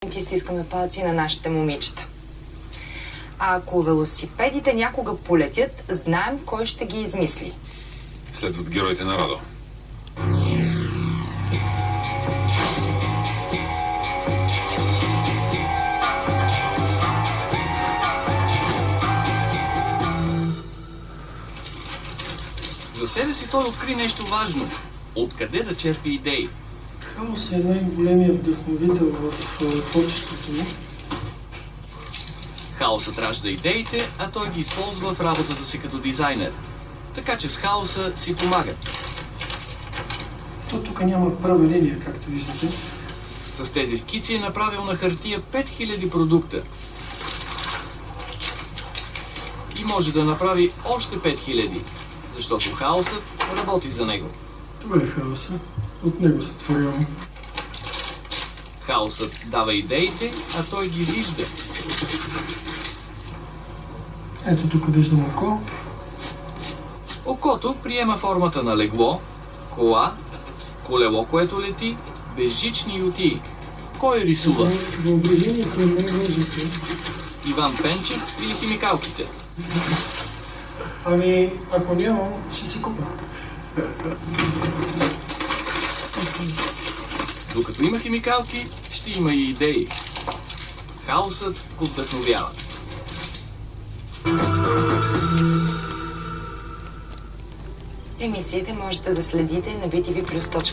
Ти стискаме палци на нашите момичета. А ако велосипедите някога полетят, знаем кой ще ги измисли. Следват героите на Радо. За себе си той откри нещо важно. Откъде да черпи идеи? Хаос е най-големият вдъхновител в творчеството му. Хаосът ражда идеите, а той ги използва в работата си като дизайнер. Така че с хаоса си помагат. То тук няма права линия, както виждате. С тези скици е направил на хартия 5000 продукта. И може да направи още 5000, защото хаосът работи за него. Това е хаоса. От него се творявам. Хаосът дава идеите, а той ги вижда. Ето тук виждам око. Окото приема формата на легло, кола, колело, което лети, безжични ютии. Кой рисува? Въображението е най-важното. Иван Пенчев или химикалките? Ами, ако нямам, ще си купа. Докато има химикалки, ще има и идеи. Хаосът го вдъхновява. Емисиите можете да следите на btv+.com.